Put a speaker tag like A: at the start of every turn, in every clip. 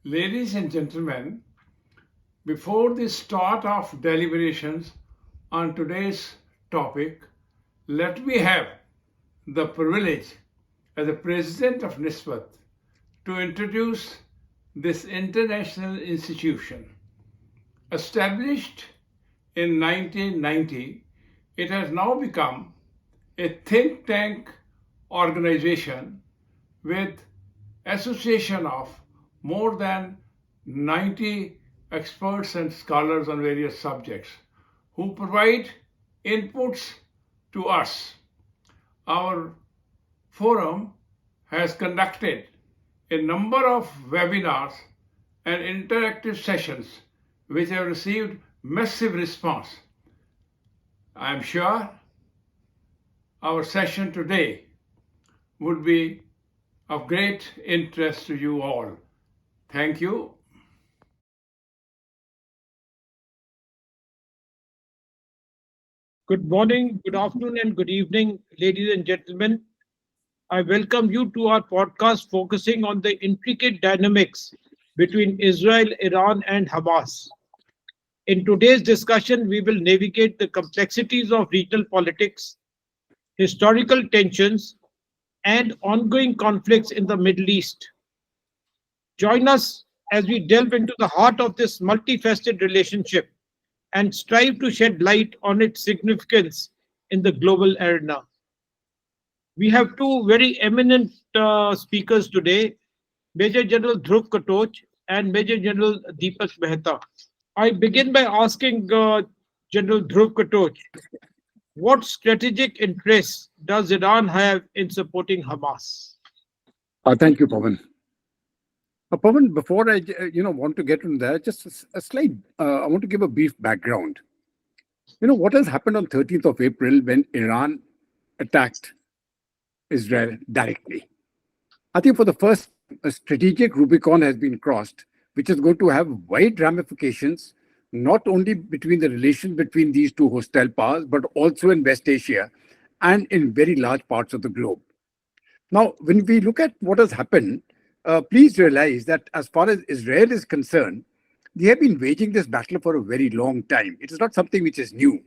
A: Ladies and gentlemen, before the start of deliberations on today's topic, let me have the privilege as the president of NISSMAT to introduce this international institution. Established in 1990, it has now become a think tank organization with association of more than 90 experts and scholars on various subjects who provide inputs to us. Our forum has conducted a number of webinars and interactive sessions which have received massive response. I am sure our session today would be of great interest to you all. Thank you.
B: Good morning, good afternoon, and good evening, ladies and gentlemen. I welcome you to our podcast focusing on the intricate dynamics between Israel, Iran, and Hamas. In today's discussion, we will navigate the complexities of regional politics, historical tensions, and ongoing conflicts in the Middle East. Join us as we delve into the heart of this multifaceted relationship and strive to shed light on its significance in the global arena. We have two very eminent speakers today, Major General Dhruv Katoch and Major General Deepak Mehta. I begin by asking General Dhruv Katoch, what strategic interests does Iran have in supporting Hamas?
C: Thank you, Pawan. Pawan, before I want to get into that, just a slight, I want to give a brief background. What has happened on 13th of April when Iran attacked Israel directly? I think for the first, a strategic Rubicon has been crossed, which is going to have wide ramifications, not only between the relations between these two hostile powers, but also in West Asia and in very large parts of the globe. Now, when we look at what has happened, please realize that as far as Israel is concerned, they have been waging this battle for a very long time. It is not something which is new.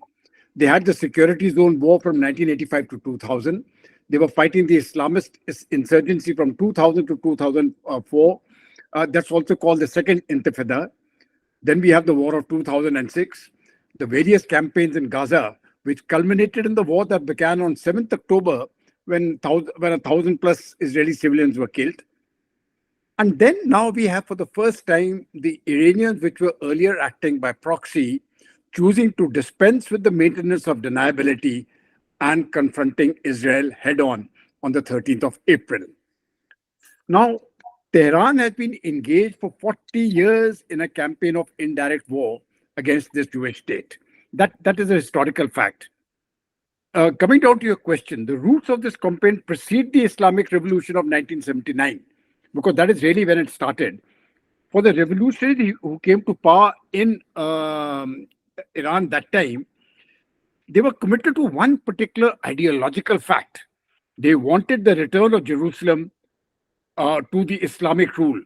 C: They had the security zone war from 1985 to 2000. They were fighting the Islamist insurgency from 2000 to 2004. That's also called the Second Intifada. Then we have the war of 2006, the various campaigns in Gaza, which culminated in the war that began on 7th October when 1,000 plus Israeli civilians were killed. And then now we have for the first time the Iranians, which were earlier acting by proxy, choosing to dispense with the maintenance of deniability and confronting Israel head-on the 13th of April. Now, Tehran has been engaged for 40 years in a campaign of indirect war against this Jewish state. That is a historical fact. Coming down to your question, the roots of this campaign precede the Islamic Revolution of 1979, because that is really when it started. For the revolutionaries who came to power in Iran that time, they were committed to one particular ideological fact. They wanted the return of Jerusalem to the Islamic rule.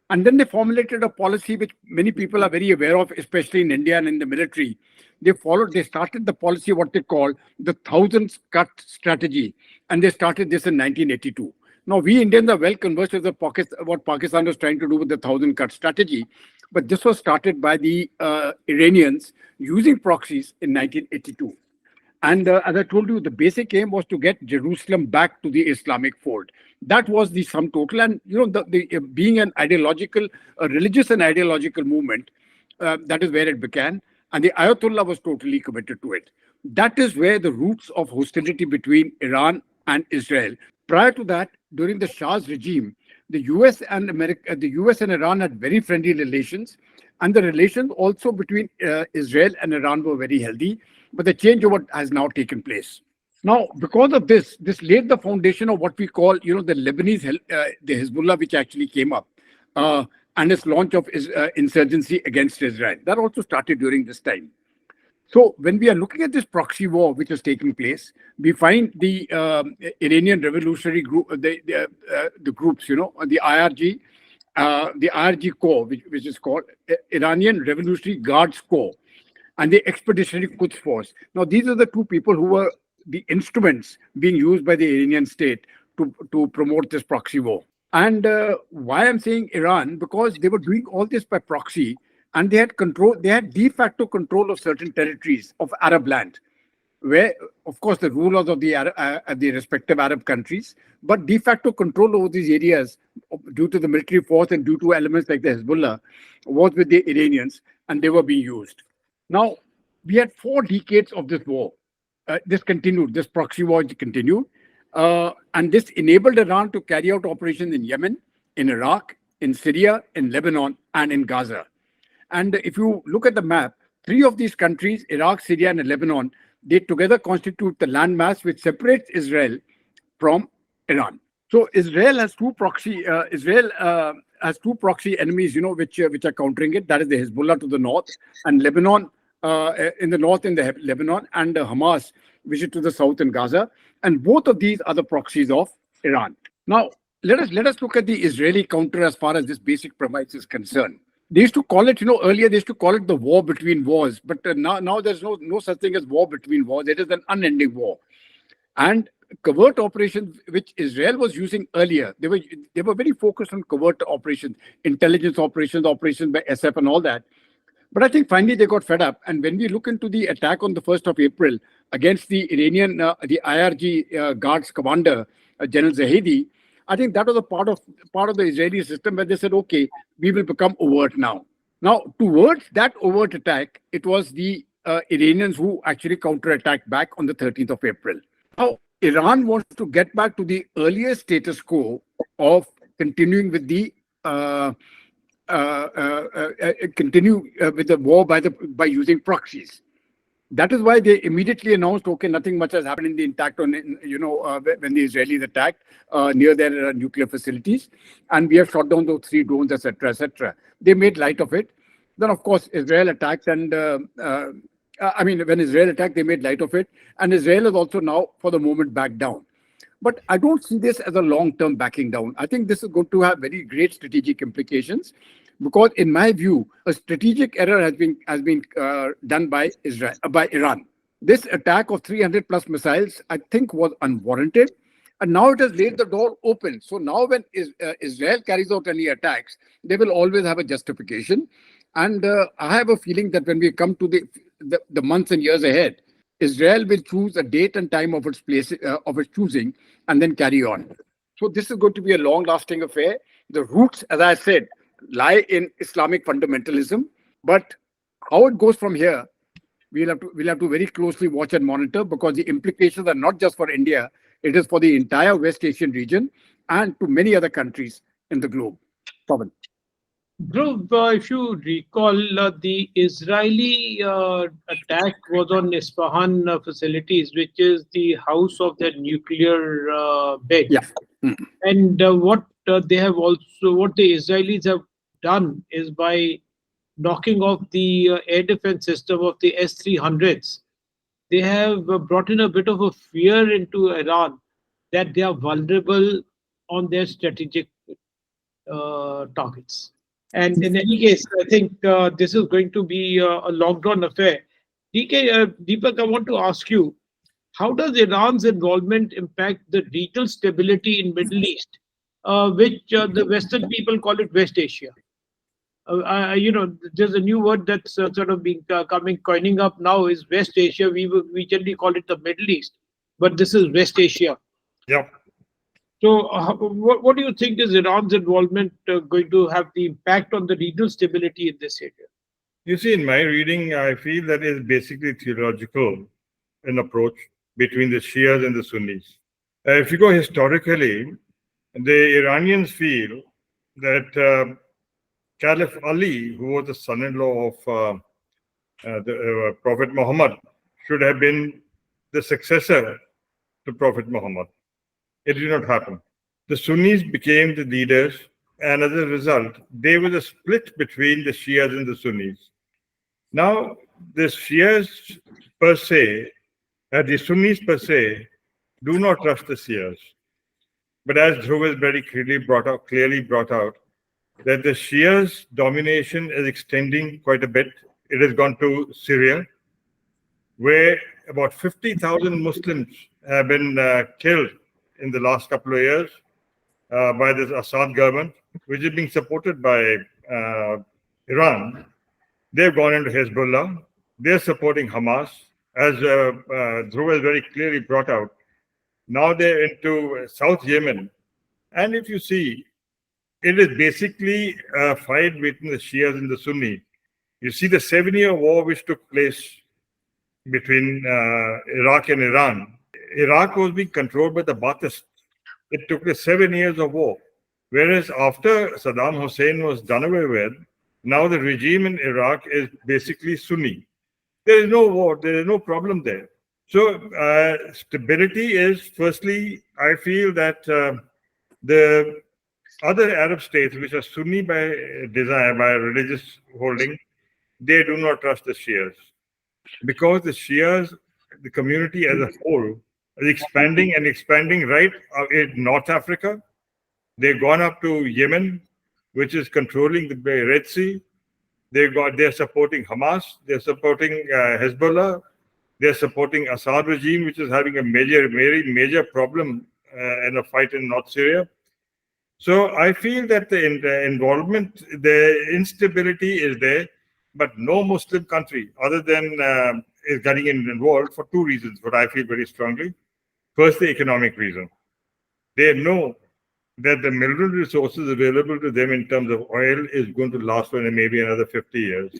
C: And then they formulated a policy which many people are very aware of, especially in India and in the military. They started the policy, what they call the 1,000 cut strategy. And they started this in 1982. Now, we Indians are well conversed with what Pakistan was trying to do with the 1,000 cut strategy. But this was started by the Iranians using proxies in 1982. And as I told you, the basic aim was to get Jerusalem back to the Islamic fold. That was the sum total. And, being an religious and ideological movement, that is where it began. And the Ayatollah was totally committed to it. That is where the roots of hostility between Iran and Israel. Prior to that, during the Shah's regime, the US and Iran had very friendly relations. And the relations also between Israel and Iran were very healthy. But the changeover has now taken place. Now, because of this laid the foundation of what we call, the Lebanese, the Hezbollah, which actually came up, and its launch of insurgency against Israel. That also started during this time. So when we are looking at this proxy war which is taking place, we find the Iranian revolutionary group, the groups, the IRG the IRG Corps, which is called Iranian Revolutionary Guards Corps, and the Expeditionary Quds Force. Now, these are the two people who were the instruments being used by the Iranian state to promote this proxy war. And why I'm saying Iran, because they were doing all this by proxy, and they had control, they had de facto control of certain territories of Arab land, where, of course, the rulers of the respective Arab countries, but de facto control over these areas due to the military force and due to elements like the Hezbollah was with the Iranians, and they were being used. Now, we had 4 decades of this war. This continued, this proxy war continued, and this enabled Iran to carry out operations in Yemen, in Iraq, in Syria, in Lebanon, and in Gaza. And if you look at the map, 3 of these countries, Iraq, Syria, and Lebanon, they together constitute the landmass which separates Israel from Iran. So Israel has two proxy enemies, which are countering it. That is the Hezbollah to the north, and Lebanon in the north, in the Lebanon, and Hamas, which is to the south in Gaza. And both of these are the proxies of Iran. Now, let us look at the Israeli counter as far as this basic premise is concerned. They used to call it, earlier they used to call it the war between wars, but now there's no such thing as war between wars. It is an unending war. And covert operations, which Israel was using earlier, they were very focused on covert operations, intelligence operations by SF and all that. But I think finally they got fed up. And when we look into the attack on the 1st of April against the Iranian, the IRG Guards commander, General Zahedi, I think that was a part of the Israeli system where they said, okay, we will become overt now. Now, towards that overt attack, it was the Iranians who actually counterattacked back on the 13th of April. Now, Iran wants to get back to the earlier status quo of continuing with the war by using proxies. That is why they immediately announced, okay, nothing much has happened in the attack when the Israelis attacked near their nuclear facilities, and we have shot down those 3 drones, etc., etc. They made light of it. Then, of course, Israel attacked, and when Israel attacked, they made light of it, and Israel is also now, for the moment, backed down. But I don't see this as a long-term backing down. I think this is going to have very great strategic implications, because in my view, a strategic error has been done by Iran. This attack of 300 plus missiles, I think, was unwarranted, and now it has laid the door open. So now when Israel carries out any attacks, they will always have a justification. And I have a feeling that when we come to the months and years ahead, Israel will choose a date and time of its choosing, and then carry on. So this is going to be a long-lasting affair. The roots, as I said, lie in Islamic fundamentalism, but how it goes from here, we'll have to very closely watch and monitor, because the implications are not just for India; it is for the entire West Asian region and to many other countries in the globe. Pavan.
B: Dhruv, if you recall, the Israeli attack was on Isfahan facilities, which is the house of the nuclear bed.
C: Yeah.
B: And what the Israelis have done is, by knocking off the air defense system of the S-300s, they have brought in a bit of a fear into Iran that they are vulnerable on their strategic targets. And in any case, I think this is going to be a long-drawn affair. Deepak, I want to ask you, how does Iran's involvement impact the regional stability in Middle East, which the Western people call it West Asia? There's a new word that's sort of being coining up now is West Asia. We generally call it the Middle East, but this is West Asia.
D: Yeah.
B: So, what do you think is Iran's involvement going to have the impact on the regional stability in this area?
D: You see, in my reading, I feel that is basically theological in approach between the Shias and the Sunnis. If you go historically, the Iranians feel that Caliph Ali, who was the son-in-law of the Prophet Muhammad, should have been the successor to Prophet Muhammad. It did not happen. The Sunnis became the leaders, and as a result, there was a split between the Shias and the Sunnis. Now, the Shias per se, the Sunnis per se, do not trust the Shias. But as Dhruv has very clearly brought out, that the Shias' domination is extending quite a bit. It has gone to Syria, where about 50,000 Muslims have been killed in the last couple of years by this Assad government, which is being supported by Iran. They've gone into Hezbollah. They're supporting Hamas, as Dhruv has very clearly brought out. Now they're into South Yemen. And if you see, it is basically a fight between the Shias and the Sunni. You see the 7-year war which took place between Iraq and Iran. Iraq was being controlled by the Baathists. It took 7 years of war. Whereas after Saddam Hussein was done away with, now the regime in Iraq is basically Sunni. There is no war, there is no problem there. So stability is, firstly, I feel that the other Arab states, which are Sunni by desire, by religious holding, they do not trust the Shias. Because the Shias, the community as a whole, is expanding and expanding right in North Africa. They've gone up to Yemen, which is controlling the Red Sea. They're supporting Hamas. They're supporting Hezbollah. They're supporting Assad regime, which is having a very major problem in a fight in North Syria. So I feel that the involvement, the instability is there, but no Muslim country other than is getting involved for two reasons, what I feel very strongly. First, the economic reason. They know that the mineral resources available to them in terms of oil is going to last for maybe another 50 years.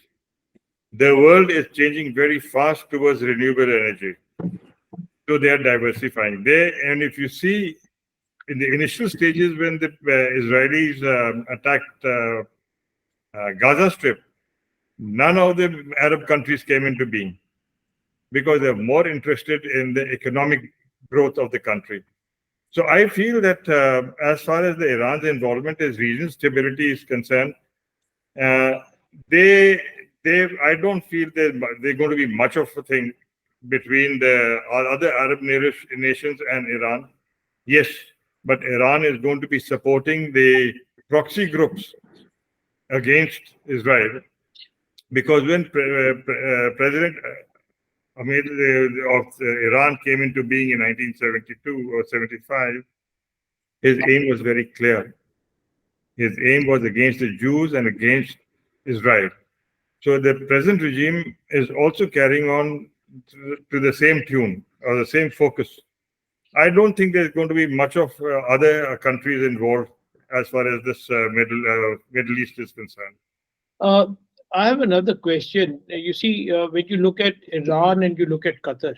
D: The world is changing very fast towards renewable energy. So they are diversifying. And if you see, in the initial stages when the Israelis attacked Gaza Strip, none of the Arab countries came into being because they're more interested in the economic growth of the country. So I feel that as far as the Iran's involvement as regional stability is concerned, I don't feel they're going to be much of a thing between the other Arab nations and Iran. Yes, but Iran is going to be supporting the proxy groups against Israel, because when President Ahmed of Iran came into being in 1972 or 75, his aim was very clear. His aim was against the Jews and against Israel. So the present regime is also carrying on to the same tune or the same focus. I don't think there's going to be much of other countries involved as far as this Middle East is concerned.
B: I have another question. You see, when you look at Iran and you look at Qatar,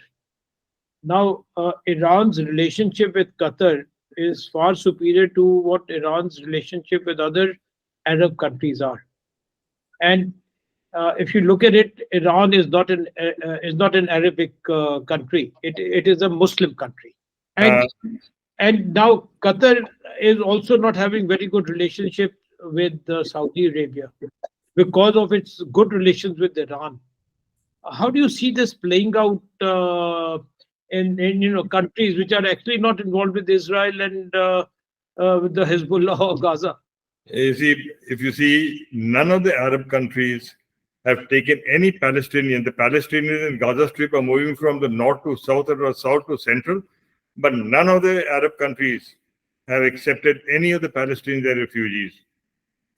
B: now Iran's relationship with Qatar is far superior to what Iran's relationship with other Arab countries are. And if you look at it, Iran is not an Arabic country. It is a Muslim country, and now Qatar is also not having very good relationship with Saudi Arabia because of its good relations with Iran. How do you see this playing out in countries which are actually not involved with Israel and with the Hezbollah or Gaza?
D: You see, if you see, none of the Arab countries have taken any Palestinian. The Palestinians in Gaza Strip are moving from the north to south or south to central, but none of the Arab countries have accepted any of the Palestinians as refugees.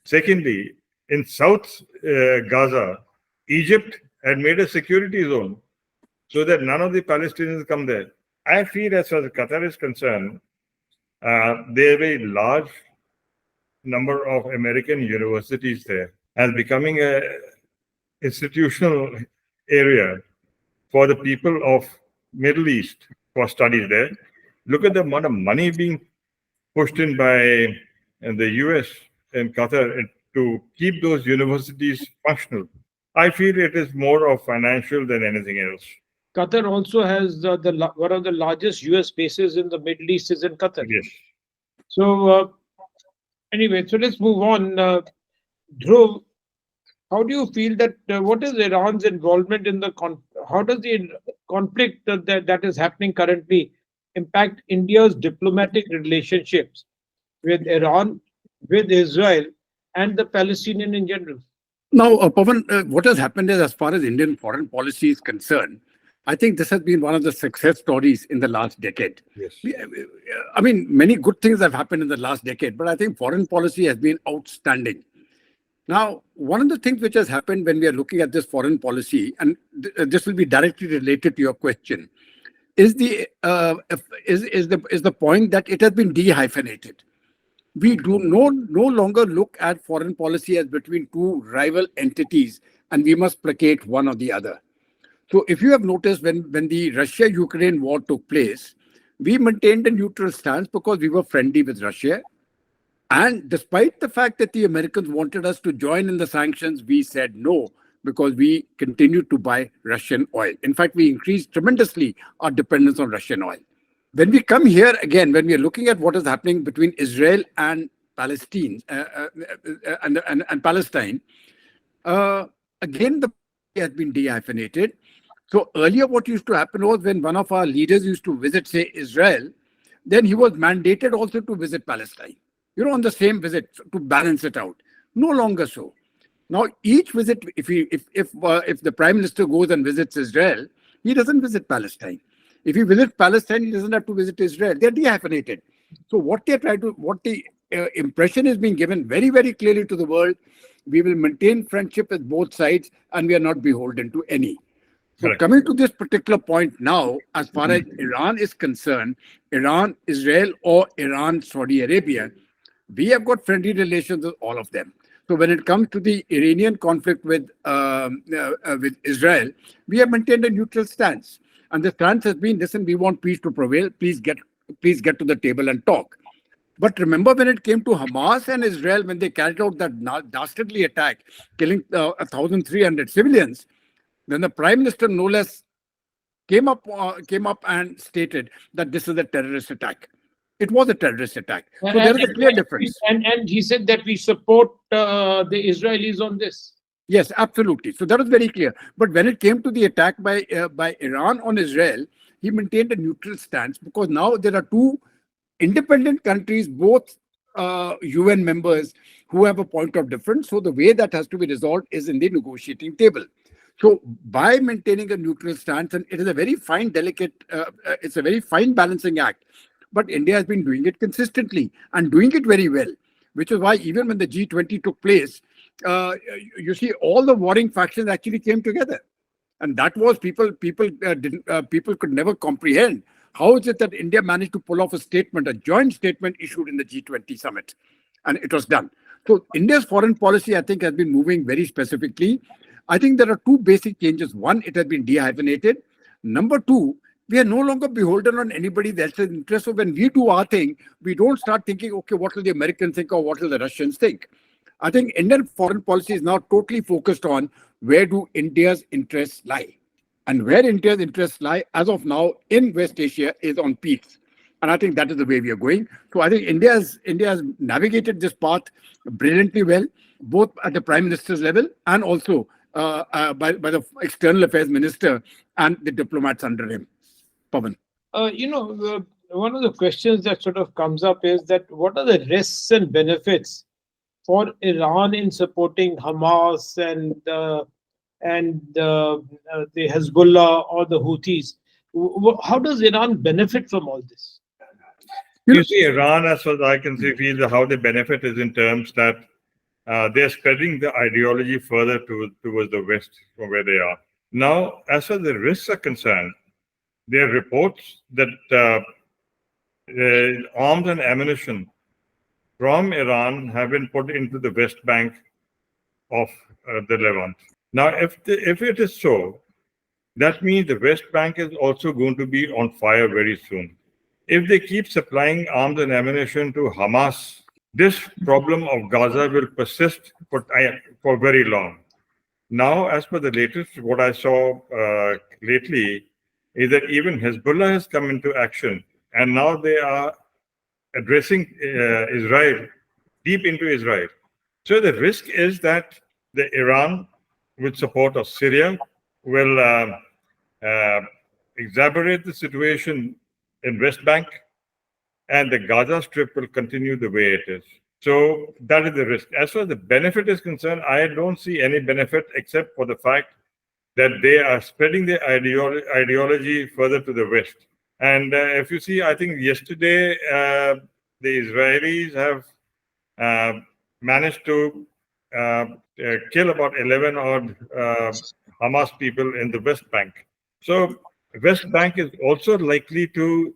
D: Secondly, in South Gaza, Egypt had made a security zone so that none of the Palestinians come there. I feel as far as Qatar is concerned, there are a large number of American universities there, and becoming a institutional area for the people of Middle East for studies there. Look at the amount of money being pushed in by the US and Qatar to keep those universities functional. I feel it is more of financial than anything else.
B: Qatar also has one of the largest US bases in the Middle East is in Qatar.
D: Yes.
B: So anyway, so let's move on. Dhruv, how do you feel that what is Iran's involvement in how does the conflict that is happening currently impact India's diplomatic relationships with Iran, with Israel, and the Palestinian in general?
C: Now, Pavan, what has happened is, as far as Indian foreign policy is concerned, I think this has been one of the success stories in the last decade.
D: Yes.
C: I mean, many good things have happened in the last decade, but I think foreign policy has been outstanding. Now, one of the things which has happened when we are looking at this foreign policy, and this will be directly related to your question, is the point that it has been dehyphenated. We do no longer look at foreign policy as between two rival entities, and we must placate one or the other. So, if you have noticed, when the Russia-Ukraine war took place, we maintained a neutral stance because we were friendly with Russia. And despite the fact that the Americans wanted us to join in the sanctions, we said no, because we continued to buy Russian oil. In fact, we increased tremendously our dependence on Russian oil. When we come here again, when we are looking at what is happening between Israel and Palestine, Palestine, again the has been dehyphenated. So earlier, what used to happen was when one of our leaders used to visit, say, Israel, then he was mandated also to visit Palestine. On the same visit to balance it out. No longer so. Now, each visit, if the Prime Minister goes and visits Israel, he doesn't visit Palestine. If he visits Palestine, he doesn't have to visit Israel. They're dehyphenated. So what the impression is being given very, very clearly to the world, we will maintain friendship with both sides and we are not beholden to any. So
D: Correct.
C: Coming to this particular point now, as far as Iran is concerned, Iran, Israel, or Iran, Saudi Arabia, we have got friendly relations with all of them. So when it comes to the Iranian conflict with Israel, we have maintained a neutral stance. And the stance has been, listen, we want peace to prevail. Please get to the table and talk. But remember when it came to Hamas and Israel, when they carried out that dastardly attack, killing 1,300 civilians, then the Prime Minister, no less, came up and stated that this is a terrorist attack. It was a terrorist attack. So there is a clear difference.
B: And he said that we support the Israelis on this.
C: Yes, absolutely. So that was very clear. But when it came to the attack by Iran on Israel, he maintained a neutral stance because now there are two independent countries, both UN members, who have a point of difference. So the way that has to be resolved is in the negotiating table. So by maintaining a neutral stance, and it is a very fine, it's a very fine balancing act. But India has been doing it consistently and doing it very well, which is why even when the G20 took place, you see all the warring factions actually came together. And that was people could never comprehend. How is it that India managed to pull off a joint statement issued in the G20 summit? And it was done. So India's foreign policy, I think, has been moving very specifically. I think there are two basic changes. One, it has been dehyphenated. Number two, we are no longer beholden on anybody else's interest. So when we do our thing, we don't start thinking, okay, what will the Americans think or what will the Russians think? I think Indian foreign policy is now totally focused on where do India's interests lie. And where India's interests lie, as of now, in West Asia, is on peace. And I think that is the way we are going. So I think India has navigated this path brilliantly well, both at the Prime Minister's level and also by the External Affairs Minister and the diplomats under him. Pavan.
B: One of the questions that sort of comes up is that what are the risks and benefits for Iran in supporting Hamas and the Hezbollah or the Houthis? How does Iran benefit from all this?
D: You see, Iran, as far as I can see, feels how they benefit is in terms that they're spreading the ideology further towards the West from where they are. Now, as far as the risks are concerned, there are reports that arms and ammunition from Iran have been put into the West Bank of the Levant. Now, if it is so, that means the West Bank is also going to be on fire very soon. If they keep supplying arms and ammunition to Hamas, this problem of Gaza will persist for very long. Now, as per the latest, what I saw lately is that even Hezbollah has come into action, and now they are addressing Israel, deep into Israel. So the risk is that the Iran, with support of Syria, will exacerbate the situation in West Bank, and the Gaza Strip will continue the way it is. So that is the risk. As far as the benefit is concerned, I don't see any benefit except for the fact that they are spreading their ideology further to the West. And if you see, I think yesterday the Israelis have managed to kill about 11 odd Hamas people in the West Bank. So West Bank is also likely to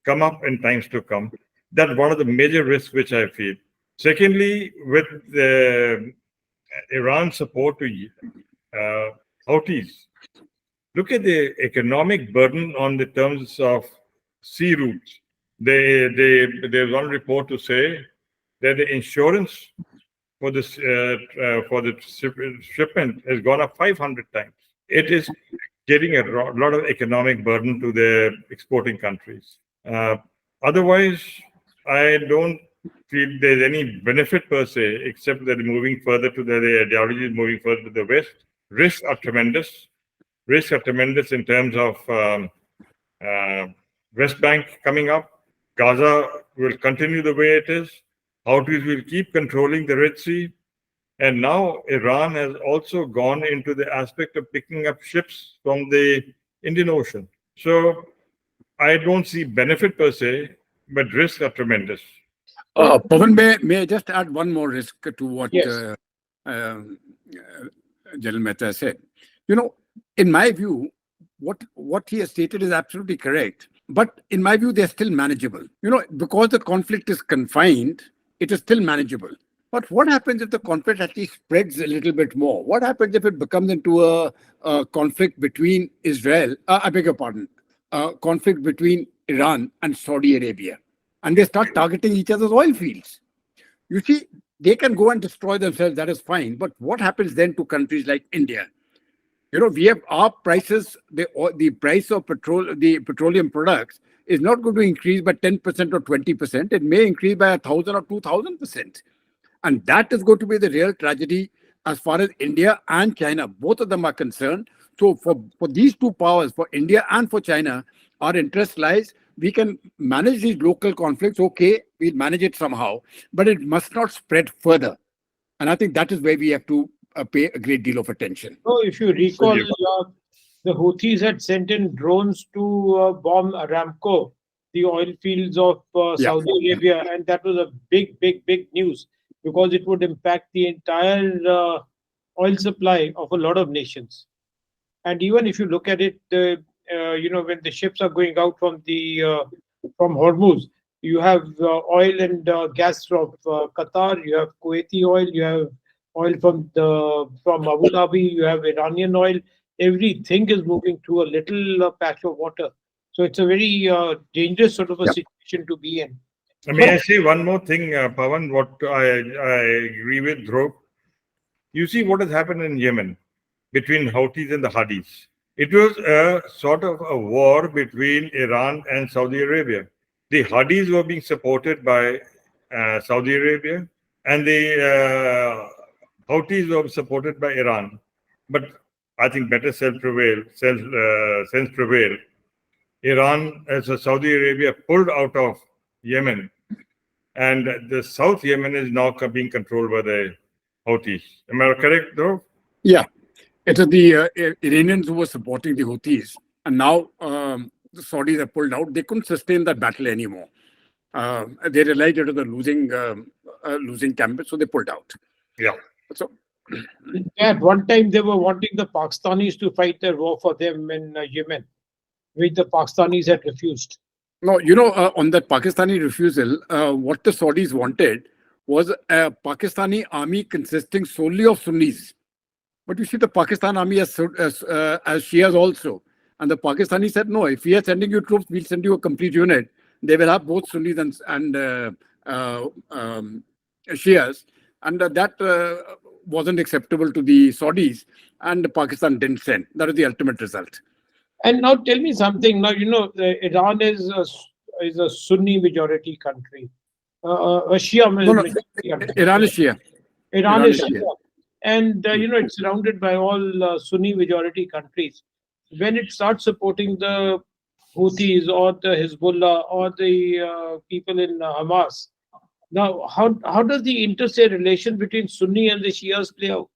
D: come up in times to come. That's one of the major risks which I feel. Secondly, with the Iran support to Houthis, look at the economic burden on the terms of sea routes. There's one report to say that the insurance for this for the shipment has gone up 500 times. It is getting a lot of economic burden to the exporting countries. Otherwise, I don't feel there's any benefit per se, except that moving further to the ideology is moving further to the West. Risks are tremendous. Risks are tremendous in terms of West Bank coming up. Gaza will continue the way it is. Houthis will keep controlling the Red Sea. And now Iran has also gone into the aspect of picking up ships from the Indian Ocean. So I don't see benefit per se, but risks are tremendous.
C: Pavan, may I just add one more risk to what
B: Yes.
C: General Mehta said? You know, in my view, what he has stated is absolutely correct. But in my view, they're still manageable. You know, because the conflict is confined, it is still manageable. But what happens if the conflict actually spreads a little bit more? What happens if it becomes into a conflict between Israel, I beg your pardon, conflict between Iran and Saudi Arabia, and they start targeting each other's oil fields? You see, they can go and destroy themselves, that is fine. But what happens then to countries like India? You know, we have our prices, the price of the petroleum products is not going to increase by 10% or 20%. It may increase by 1,000 or 2,000%. And that is going to be the real tragedy as far as India and China, both of them are concerned. So for these two powers, for India and for China, our interest lies, we can manage these local conflicts. Okay, we'll manage it somehow, but it must not spread further. And I think that is where we have to pay a great deal of attention.
B: So, if you recall, the Houthis had sent in drones to bomb Aramco, the oil fields of Saudi Arabia, and that was a big news because it would impact the entire oil supply of a lot of nations. And even if you look at it, when the ships are going out from Hormuz, you have oil and gas from Qatar, you have Kuwaiti oil, you have oil from Abu Dhabi, you have Iranian oil. Everything is moving through a little patch of water. So it's a very dangerous sort of a situation to be in.
D: May I say one more thing, Pavan, what I agree with Dhruv. You see what has happened in Yemen between Houthis and the Hadis. It was a sort of a war between Iran and Saudi Arabia. The Hadis were being supported by Saudi Arabia, and the Houthis were supported by Iran. But I think better sense prevailed. Iran, as Saudi Arabia, pulled out of Yemen, and the South Yemen is now being controlled by the Houthis. Am I correct, though?
C: Yeah, it is the Iranians who were supporting the Houthis, and now the Saudis have pulled out. They couldn't sustain that battle anymore. They realized it was a losing campaign, so they pulled out.
D: Yeah.
C: So
B: at one time, they were wanting the Pakistanis to fight their war for them in Yemen, which the Pakistanis had refused.
C: No, on that Pakistani refusal, what the Saudis wanted was a Pakistani army consisting solely of Sunnis. But you see, the Pakistan army as Shias also. And the Pakistani said, no, if we are sending you troops, we'll send you a complete unit. They will have both Sunnis and Shias. And that wasn't acceptable to the Saudis. And Pakistan didn't send. That is the ultimate result.
B: And now tell me something. Now, Iran is a Sunni majority country. A Shia majority country.
C: Iran is Shia.
B: Iran is Shia. And, it's surrounded by all Sunni majority countries. When it starts supporting the Houthis or the Hezbollah or the people in Hamas, Now, how does the interstate relation between Sunni and the Shias play out?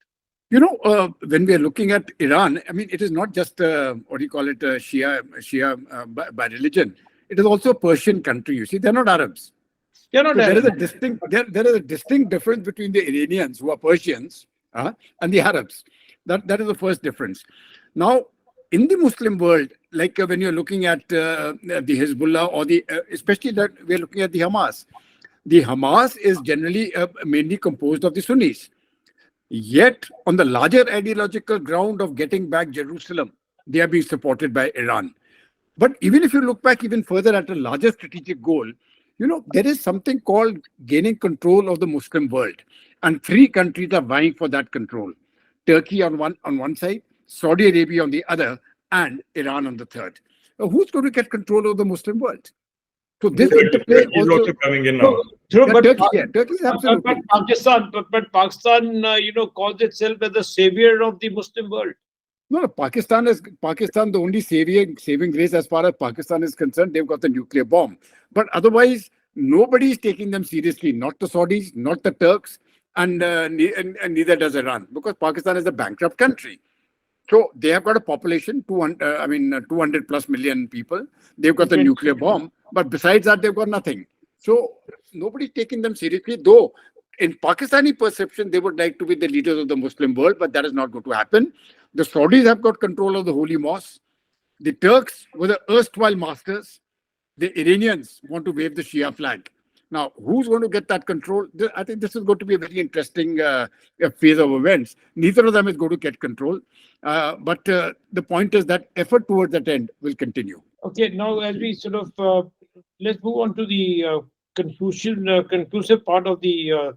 C: When we are looking at Iran, I mean, it is not just what do you call it, Shia by religion. It is also a Persian country. You see, they're not Arabs.
B: They're not
C: So there is
B: Arab.
C: there is a distinct difference between the Iranians who are Persians and the Arabs. That is the first difference. Now, in the Muslim world, like when you're looking at the Hezbollah or especially that we're looking at the Hamas. The Hamas is generally mainly composed of the Sunnis. Yet, on the larger ideological ground of getting back Jerusalem, they are being supported by Iran. But even if you look back even further at a larger strategic goal, there is something called gaining control of the Muslim world. And three countries are vying for that control. Turkey on one side, Saudi Arabia on the other, and Iran on the third. Now, who's going to get control of the Muslim world? So this interplay
D: also coming in now.
C: Turkey is absolutely.
B: But Pakistan, calls itself as the savior of the Muslim world.
C: No, Pakistan, the only saving grace as far as Pakistan is concerned. They've got the nuclear bomb. But otherwise, nobody is taking them seriously. Not the Saudis, not the Turks, and neither does Iran, because Pakistan is a bankrupt country. So they have got a population, 200 plus million people. They've got the nuclear bomb. But besides that, they've got nothing. So nobody's taking them seriously, though in Pakistani perception, they would like to be the leaders of the Muslim world, but that is not going to happen. The Saudis have got control of the holy mosque. The Turks were the erstwhile masters. The Iranians want to wave the Shia flag. Now, who's going to get that control? I think this is going to be a very interesting phase of events. Neither of them is going to get control. But the point is that effort towards that end will continue.
B: Okay, now as we sort of let's move on to the conclusive part of the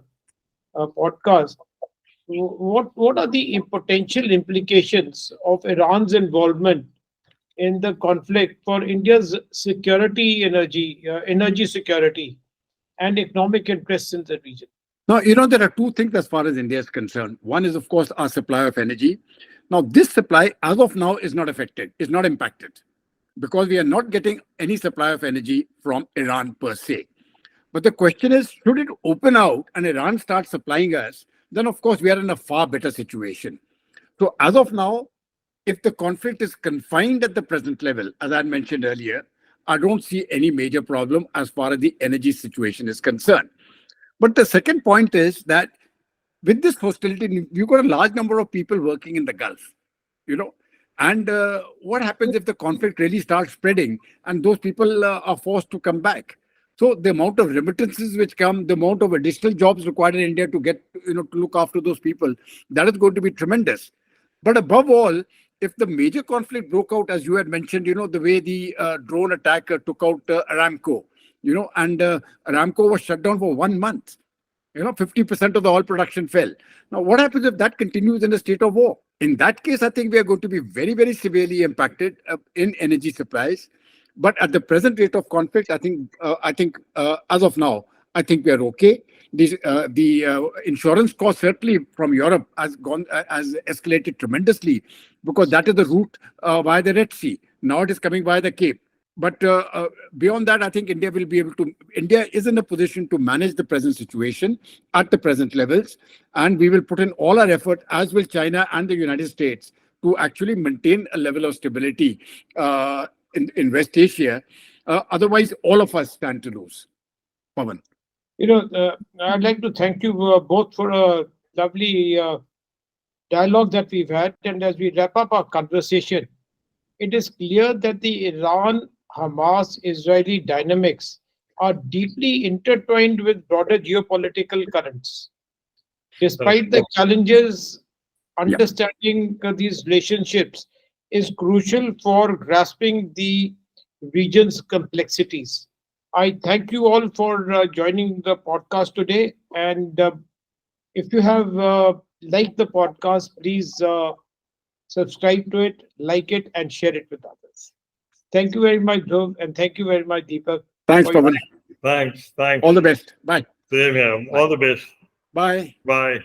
B: podcast. What are the potential implications of Iran's involvement in the conflict for India's energy security, and economic interests in the region?
C: Now, there are two things as far as India is concerned. One is, of course, our supply of energy. Now, this supply, as of now, is not affected, is not impacted, because we are not getting any supply of energy from Iran per se. But the question is, should it open out and Iran start supplying us, then of course we are in a far better situation. So as of now, if the conflict is confined at the present level, as I mentioned earlier, I don't see any major problem as far as the energy situation is concerned. But the second point is that with this hostility, you've got a large number of people working in the Gulf, and what happens if the conflict really starts spreading and those people are forced to come back? So the amount of remittances which come, the amount of additional jobs required in India to get, to look after those people, that is going to be tremendous. But above all, if the major conflict broke out, as you had mentioned, the way the drone attack took out Aramco, and Aramco was shut down for 1 month. 50% of the oil production fell. Now, what happens if that continues in a state of war? In that case, I think we are going to be very, very severely impacted in energy supplies. But at the present rate of conflict, I think as of now, I think we are okay. The insurance cost certainly from Europe has escalated tremendously, because that is the route via the Red Sea. Now it is coming via the Cape. But beyond that, I think India is in a position to manage the present situation at the present levels. And we will put in all our effort, as will China and the United States, to actually maintain a level of stability in West Asia. Otherwise, all of us stand to lose. Pavan.
B: I'd like to thank you both for a lovely dialogue that we've had. And as we wrap up our conversation, it is clear that the Iran-Hamas-Israeli dynamics are deeply intertwined with broader geopolitical currents. Despite the challenges, understanding these relationships is crucial for grasping the region's complexities. I thank you all for joining the podcast today. And if you have liked the podcast, please subscribe to it, like it, and share it with others. Thank you very much, Dhruv, and thank you very much, Deepak.
C: Thanks, Pavan.
D: Thanks.
C: All the best. Bye.
D: Same here. All the best.
C: Bye.
D: Bye.